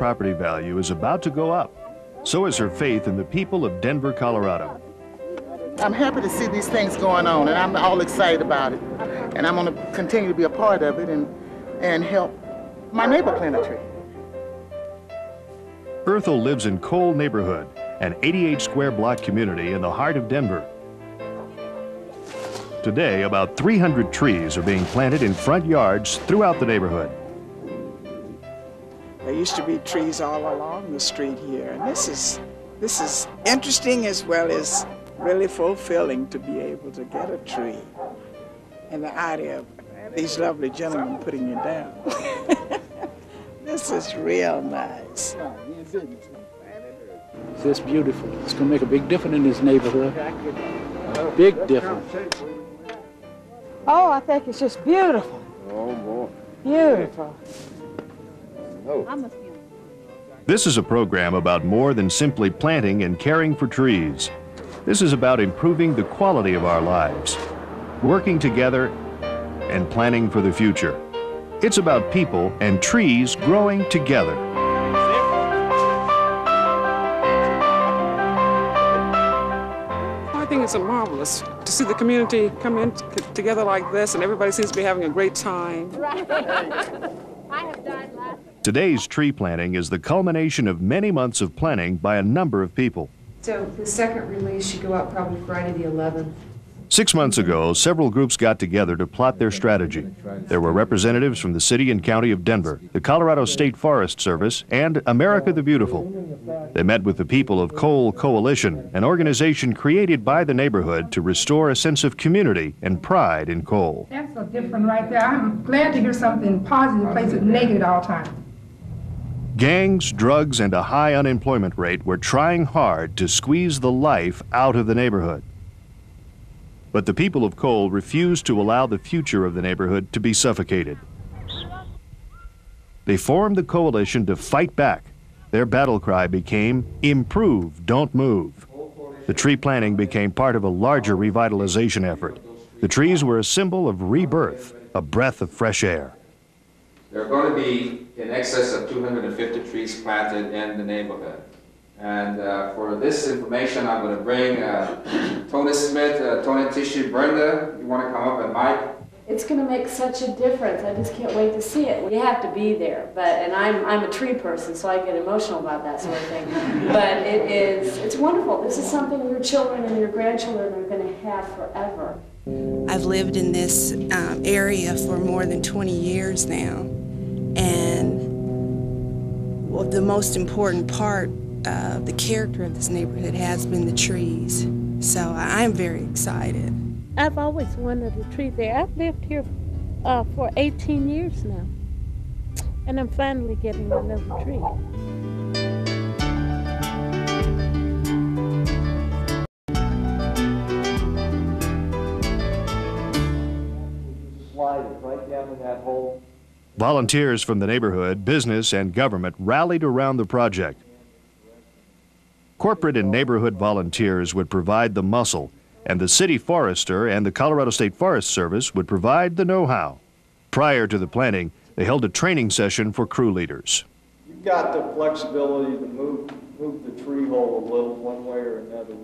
property value is about to go up. So is her faith in the people of Denver, Colorado. I'm happy to see these things going on, and I'm all excited about it. And I'm going to continue to be a part of it and help my neighbor plant a tree. Ethel lives in Cole neighborhood, an 88 square block community in the heart of Denver. Today, about 300 trees are being planted in front yards throughout the neighborhood. There used to be trees all along the street here, and this is interesting as well as really fulfilling to be able to get a tree. And the idea of these lovely gentlemen putting it down. This is real nice. It's just beautiful. It's going to make a big difference in this neighborhood. Big difference. Oh, I think it's just beautiful. Oh, boy. Beautiful. Oh. This is a program about more than simply planting and caring for trees. This is about improving the quality of our lives, working together, and planning for the future. It's about people and trees growing together. I think it's marvelous to see the community come in together like this, and everybody seems to be having a great time. Right. I have died laughing. Today's tree planting is the culmination of many months of planning by a number of people. So the second release should go out probably Friday the 11th. 6 months ago, several groups got together to plot their strategy. There were representatives from the city and county of Denver, the Colorado State Forest Service, and America the Beautiful. They met with the people of Cole Coalition, an organization created by the neighborhood to restore a sense of community and pride in Cole. That's so different right there. I'm glad to hear something positive replace with negative all the time. Gangs, drugs, and a high unemployment rate were trying hard to squeeze the life out of the neighborhood. But the people of Cole refused to allow the future of the neighborhood to be suffocated. They formed the coalition to fight back. Their battle cry became, "Improve, don't move." The tree planting became part of a larger revitalization effort. The trees were a symbol of rebirth, a breath of fresh air. There are going to be in excess of 250 trees planted in the neighborhood. And for this information, I'm going to bring Tony Smith, Tony Tishy, Brenda. You want to come up, and Mike? It's going to make such a difference. I just can't wait to see it. You have to be there, and I'm a tree person, so I get emotional about that sort of thing. But it's wonderful. This is something your children and your grandchildren are going to have forever. I've lived in this area for more than 20 years now, and the most important part of the character of this neighborhood has been the trees. So I'm very excited. I've always wanted a tree there. I've lived here for 18 years now, and I'm finally getting another tree. Slide it right down in that hole. Volunteers from the neighborhood, business, and government rallied around the project. Corporate and neighborhood volunteers would provide the muscle, and the city forester and the Colorado State Forest Service would provide the know-how. Prior to the planting, they held a training session for crew leaders. You've got the flexibility to move the tree hole a little one way or another.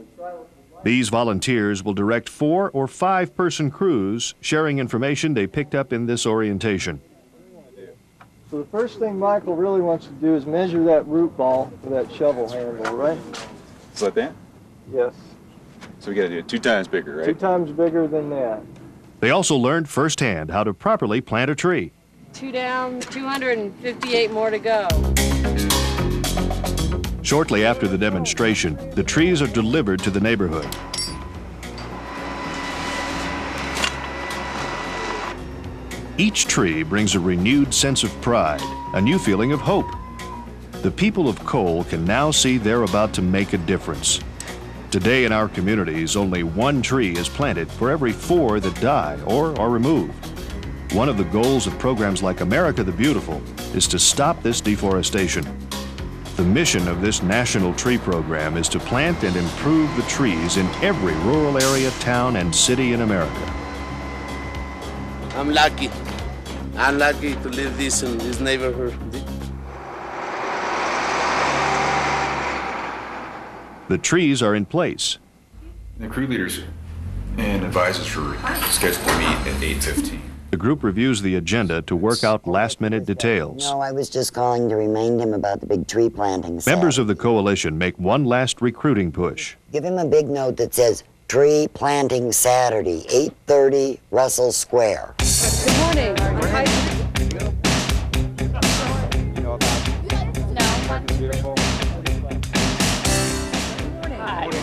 These volunteers will direct 4 or 5 person crews, sharing information they picked up in this orientation. So the first thing Michael really wants to do is measure that root ball with that shovel handle, right? Just like that? Yes. So we got to do it 2 times bigger, right? 2 times bigger than that. They also learned firsthand how to properly plant a tree. 2 down, 258 more to go. Shortly after the demonstration, the trees are delivered to the neighborhood. Each tree brings a renewed sense of pride, a new feeling of hope. The people of Cole can now see they're about to make a difference. Today in our communities, only 1 tree is planted for every 4 that die or are removed. One of the goals of programs like America the Beautiful is to stop this deforestation. The mission of this national tree program is to plant and improve the trees in every rural area, town, and city in America. I'm lucky. I'm lucky to live in this neighborhood. The trees are in place. The crew leaders and advisors are scheduled to meet at 8:15. The group reviews the agenda to work out last-minute details. No, I was just calling to remind him about the big tree planting. Members of the coalition make one last recruiting push. Give him a big note that says, Tree Planting Saturday, 8:30, Russell Square. Good morning.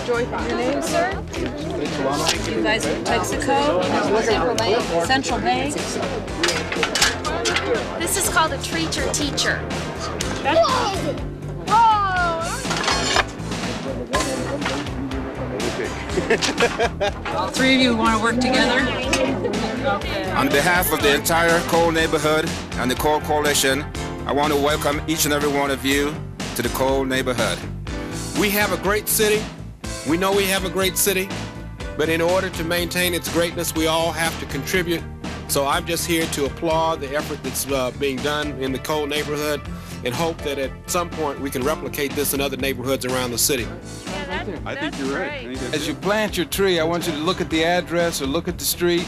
Your name, sir? You guys from Mexico? Central Bay? This is called a treacher teacher. All three of you want to work together? On behalf of the entire Cole neighborhood and the Cole Coalition, I want to welcome each and every one of you to the Cole neighborhood. We have a great city. We know we have a great city, but in order to maintain its greatness, we all have to contribute. So I'm just here to applaud the effort that's being done in the Cole neighborhood and hope that at some point we can replicate this in other neighborhoods around the city. I think you're right. As you plant your tree, I want you to look at the address or look at the street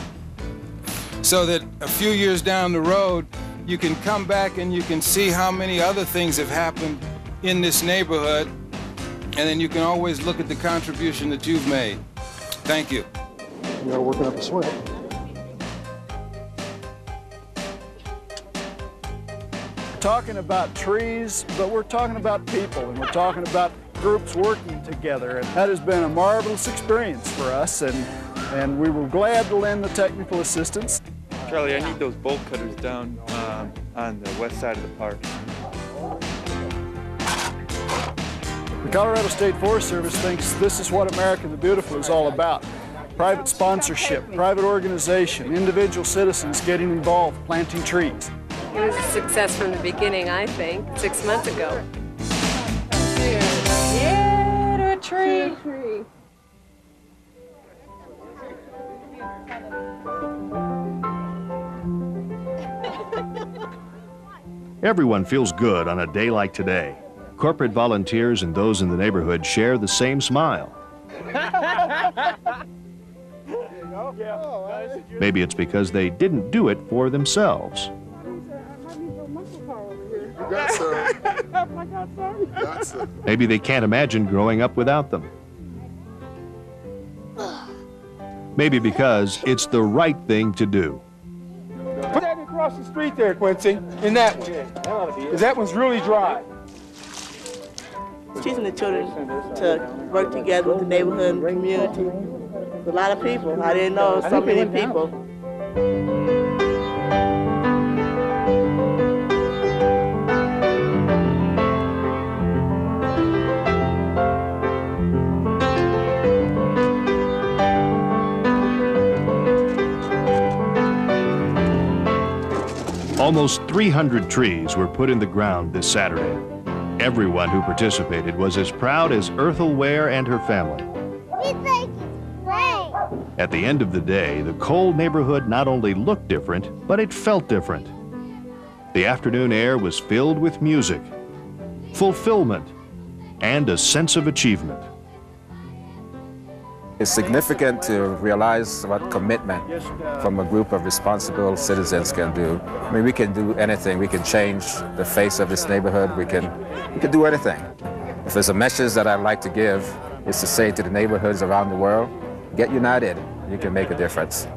so that a few years down the road, you can come back and you can see how many other things have happened in this neighborhood, and then you can always look at the contribution that you've made. Thank you. We are working up a sweat. Talking about trees, but we're talking about people, and we're talking about groups working together, and that has been a marvelous experience for us, and we were glad to lend the technical assistance. Charlie, I need those bolt cutters down on the west side of the park. The Colorado State Forest Service thinks this is what America the Beautiful is all about. Private sponsorship, private organization, individual citizens getting involved, planting trees. It was a success from the beginning, I think, 6 months ago. Yeah, to a tree. Everyone feels good on a day like today. Corporate volunteers and those in the neighborhood share the same smile. Maybe it's because they didn't do it for themselves. Maybe they can't imagine growing up without them. Maybe because it's the right thing to do. Put that across the street there, Quincy, in that one, because that one's really dry. Teaching the children to work together with the neighborhood and the community. There's a lot of people. I didn't know so many people. Almost 300 trees were put in the ground this Saturday. Everyone who participated was as proud as Ethel Ware and her family. We think it's great. At the end of the day, the Cole neighborhood not only looked different, but it felt different. The afternoon air was filled with music, fulfillment, and a sense of achievement. It's significant to realize what commitment from a group of responsible citizens can do. I mean, we can do anything. We can change the face of this neighborhood. We can do anything. If there's a message that I'd like to give, it's to say to the neighborhoods around the world, get united. You can make a difference.